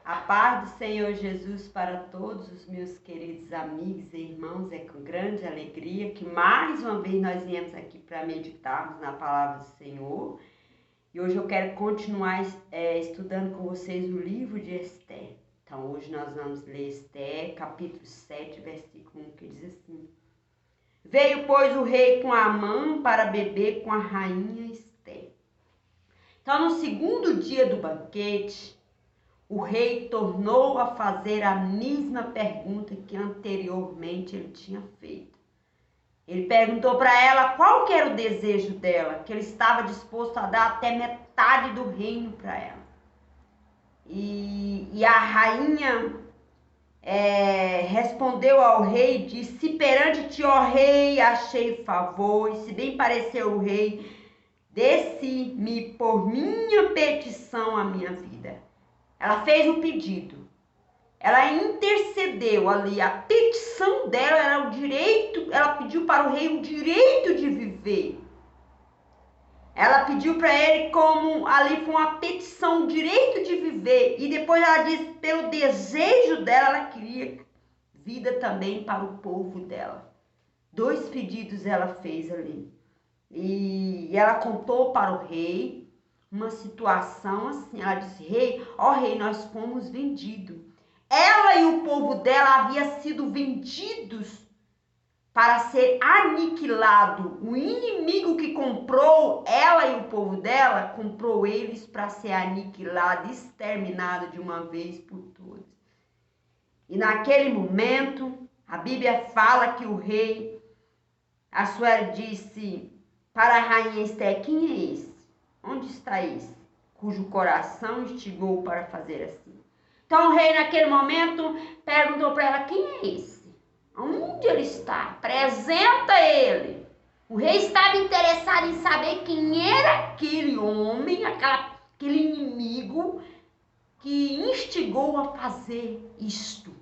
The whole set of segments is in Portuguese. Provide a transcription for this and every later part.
A paz do Senhor Jesus para todos os meus queridos amigos e irmãos. É com grande alegria que mais uma vez nós viemos aqui para meditarmos na palavra do Senhor. E hoje eu quero continuar estudando com vocês o livro de Esther. Então hoje nós vamos ler Esther, capítulo 7, versículo 1, que diz assim: Veio, pois, o rei com Amã para beber com a rainha Esther. Então, no segundo dia do banquete, o rei tornou a fazer a mesma pergunta que anteriormente ele tinha feito. Ele perguntou para ela qual que era o desejo dela, que ele estava disposto a dar até metade do reino para ela. E a rainha respondeu ao rei e disse: Se perante ti, ó rei, achei favor, e se bem pareceu o rei, desse-me por minha petição a minha vida. Ela fez o pedido, ela intercedeu ali, a petição dela era o direito, ela pediu para o rei o direito de viver. Ela pediu para ele como ali foi uma petição, o direito de viver. E depois ela disse, pelo desejo dela, ela queria vida também para o povo dela. 2 pedidos ela fez ali. E ela contou para o rei uma situação assim, ela disse: rei, ó rei, nós fomos vendidos. Ela e o povo dela haviam sido vendidos para ser aniquilado. O inimigo que comprou ela e o povo dela, comprou eles para ser aniquilado, exterminado de uma vez por todas. E naquele momento, a Bíblia fala que o rei, Assuero, disse para a rainha Esther: quem é esse? Onde está esse, cujo coração instigou para fazer assim? Então o rei naquele momento perguntou para ela: quem é esse? Onde ele está? Apresenta ele. O rei estava interessado em saber quem era aquele homem, aquele inimigo que instigou a fazer isto.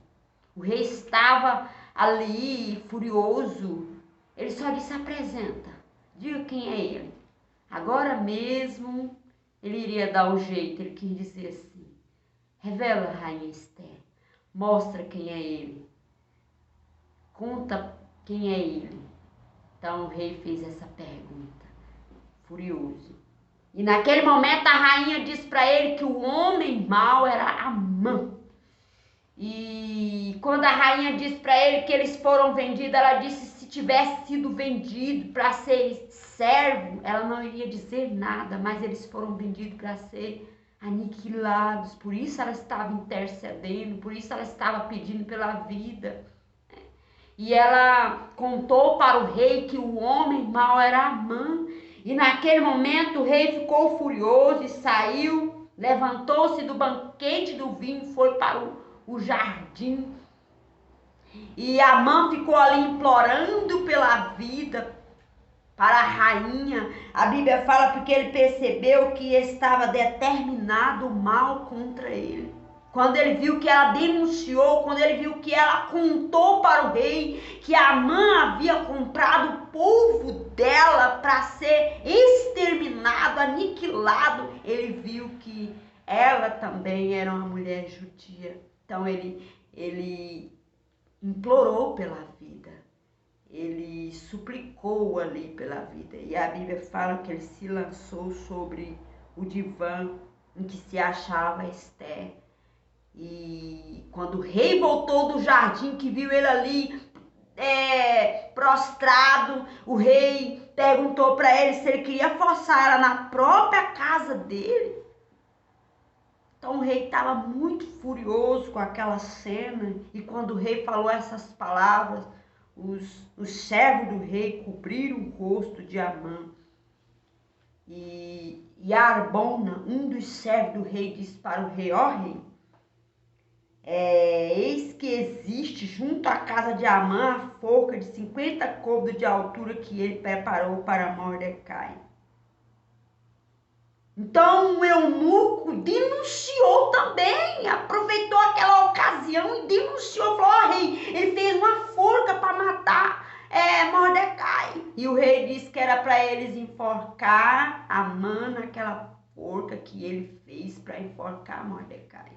O rei estava ali furioso. Ele só disse: apresenta, diga quem é ele. Agora mesmo ele iria dar o jeito, ele quis dizer assim: revela, rainha Esther, mostra quem é ele, conta quem é ele. Então o rei fez essa pergunta, furioso. E naquele momento a rainha disse para ele que o homem mau era Amã. E quando a rainha disse para ele que eles foram vendidos, ela disse: se tivesse sido vendido para ser servo, ela não iria dizer nada, mas eles foram vendidos para ser aniquilados. Por isso ela estava intercedendo, por isso ela estava pedindo pela vida. E ela contou para o rei que o homem mau era Amã. E naquele momento o rei ficou furioso e saiu, levantou-se do banquete do vinho e foi para o jardim. E Amã ficou ali implorando pela vida para a rainha. A Bíblia fala porque ele percebeu que estava determinado o mal contra ele. Quando ele viu que ela denunciou, quando ele viu que ela contou para o rei que Amã havia comprado o povo dela para ser exterminado, aniquilado, ele viu que ela também era uma mulher judia. Então ele implorou pela vida, ele suplicou ali pela vida. E a Bíblia fala que ele se lançou sobre o divã em que se achava Esther. E quando o rei voltou do jardim, que viu ele ali prostrado, o rei perguntou para ele se ele queria forçar ela na própria casa dele. Então o rei estava muito furioso com aquela cena, e quando o rei falou essas palavras, os servos do rei cobriram o rosto de Amã. E Arbona, um dos servos do rei, disse para o rei: ó rei, eis que existe junto à casa de Amã a forca de 50 côvados de altura que ele preparou para Mordecai. Então o eunuco denunciou também, aproveitou aquela ocasião e denunciou, falou: ó rei, ele fez uma forca para matar Mordecai. E o rei disse que era para eles enforcar Amã naquela forca que ele fez para enforcar Mordecai.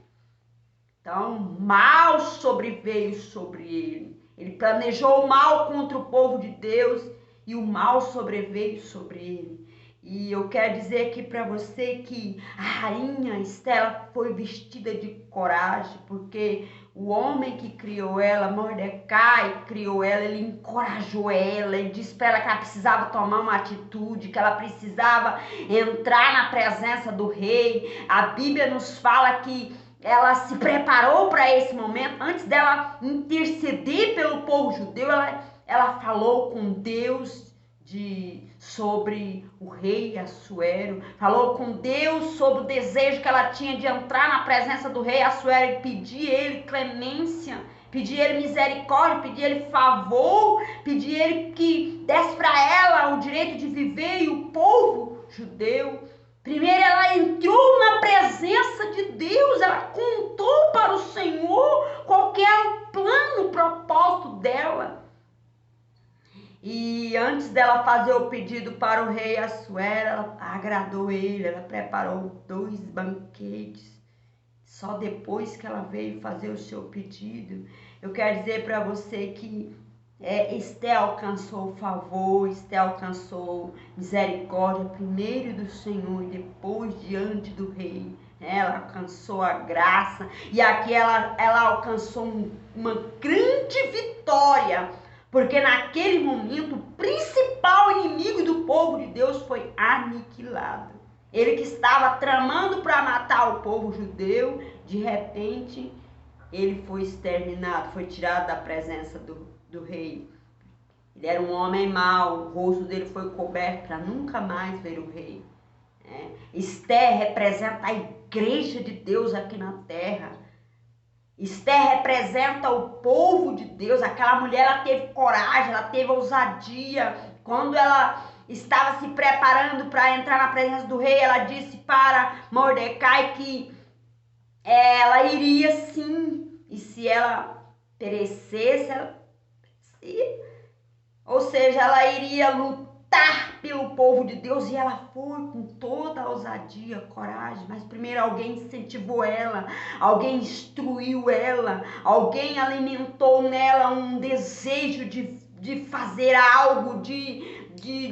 Então, mal sobreveio sobre ele. Ele planejou o mal contra o povo de Deus e o mal sobreveio sobre ele. E eu quero dizer aqui para você que a rainha Estela foi vestida de coragem, porque o homem que criou ela, Mordecai, criou ela, ele encorajou ela, ele disse para ela que ela precisava tomar uma atitude, que ela precisava entrar na presença do rei. A Bíblia nos fala que ela se preparou para esse momento. Antes dela interceder pelo povo judeu, ela falou com Deus sobre o rei Assuero, falou com Deus sobre o desejo que ela tinha de entrar na presença do rei Assuero e pedir ele clemência, pedir ele misericórdia, pedir ele favor, pedir ele que desse para ela o direito de viver, e o povo judeu. Primeiro ela entrou na presença de Deus, ela contou para o Senhor qual que era o plano, o propósito dela. E antes dela fazer o pedido para o rei Assuero, ela agradou ele, ela preparou 2 banquetes. Só depois que ela veio fazer o seu pedido. Eu quero dizer para você que Esté alcançou favor, Esté alcançou misericórdia, primeiro do Senhor e depois diante do rei. Ela alcançou a graça e aqui ela alcançou uma grande vitória, porque naquele momento o principal inimigo do povo de Deus foi aniquilado. Ele que estava tramando para matar o povo judeu, de repente ele foi exterminado, foi tirado da presença do rei. Ele era um homem mau, o rosto dele foi coberto para nunca mais ver o rei. Esther representa a igreja de Deus aqui na terra. Esther representa o povo de Deus. Aquela mulher, ela teve coragem, ela teve ousadia. Quando ela estava se preparando para entrar na presença do rei, ela disse para Mordecai que ela iria sim, e se ela perecesse, ou seja, ela iria lutar pelo povo de Deus, e ela foi com toda a ousadia, coragem. Mas primeiro alguém incentivou ela, alguém instruiu ela, alguém alimentou nela um desejo de fazer algo, de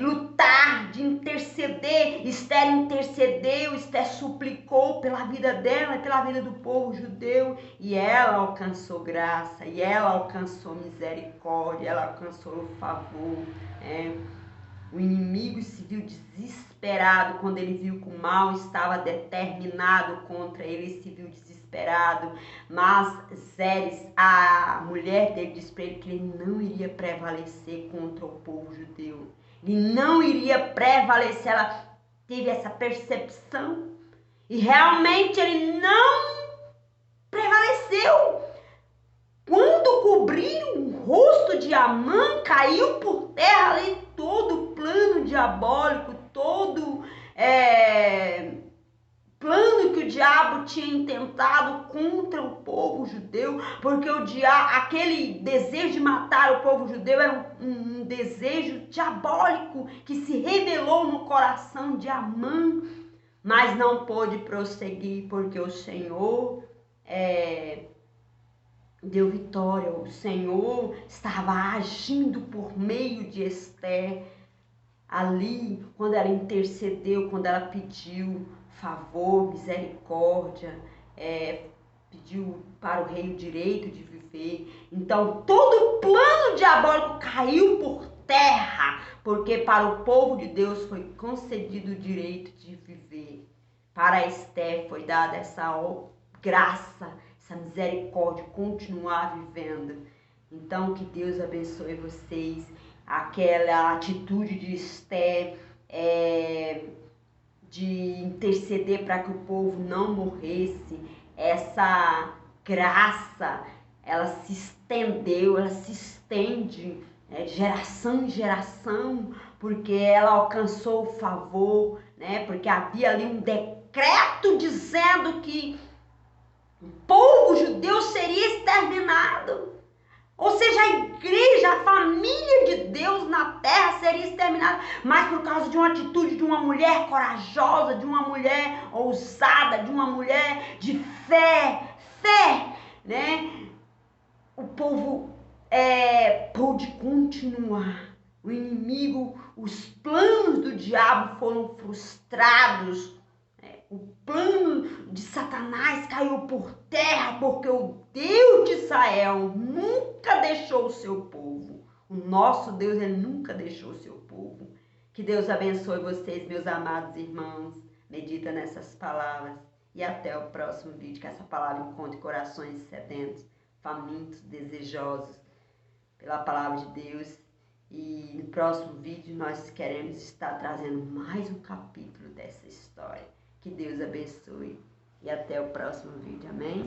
lutar, de interceder. Esther intercedeu, Esther suplicou pela vida dela e pela vida do povo judeu, e ela alcançou graça, e ela alcançou misericórdia, ela alcançou o favor. O inimigo se viu desesperado quando ele viu que o mal estava determinado contra ele, ele se viu desesperado. Mas Zeres, a mulher dele, disse para ele que ele não iria prevalecer contra o povo judeu. Ele não iria prevalecer. Ela teve essa percepção e realmente ele não prevaleceu. Quando cobriram o rosto de Amã, caiu por terra ali todo o plano diabólico, todo plano que o diabo tinha intentado contra o povo judeu, porque aquele desejo de matar o povo judeu era um desejo diabólico que se revelou no coração de Amã, mas não pôde prosseguir, porque o Senhor deu vitória. O Senhor estava agindo por meio de Esther ali, quando ela intercedeu, quando ela pediu favor, misericórdia, pediu para o rei o direito de viver. Então todo o plano diabólico caiu por terra, porque para o povo de Deus foi concedido o direito de viver. Para Esther foi dada essa graça, essa misericórdia, continuar vivendo. Então que Deus abençoe vocês. Aquela atitude de Esther, de interceder para que o povo não morresse, essa graça, ela se estendeu, ela se estende de geração em geração, porque ela alcançou o favor, porque havia ali um decreto dizendo que o povo judeu seria exterminado. Ou seja, a igreja, a família de Deus na terra seria exterminada, mas por causa de uma atitude de uma mulher corajosa, de uma mulher ousada, de uma mulher de fé. né? O povo pôde continuar. O inimigo, os planos do diabo foram frustrados. O plano de Satanás caiu por terra, porque o Deus de Israel nunca deixou o seu povo. O nosso Deus, ele nunca deixou o seu povo. Que Deus abençoe vocês, meus amados irmãos. Medita nessas palavras. E até o próximo vídeo, que essa palavra encontre corações sedentos, famintos, desejosos pela palavra de Deus. E no próximo vídeo nós queremos estar trazendo mais um capítulo dessa história. Que Deus abençoe e até o próximo vídeo. Amém?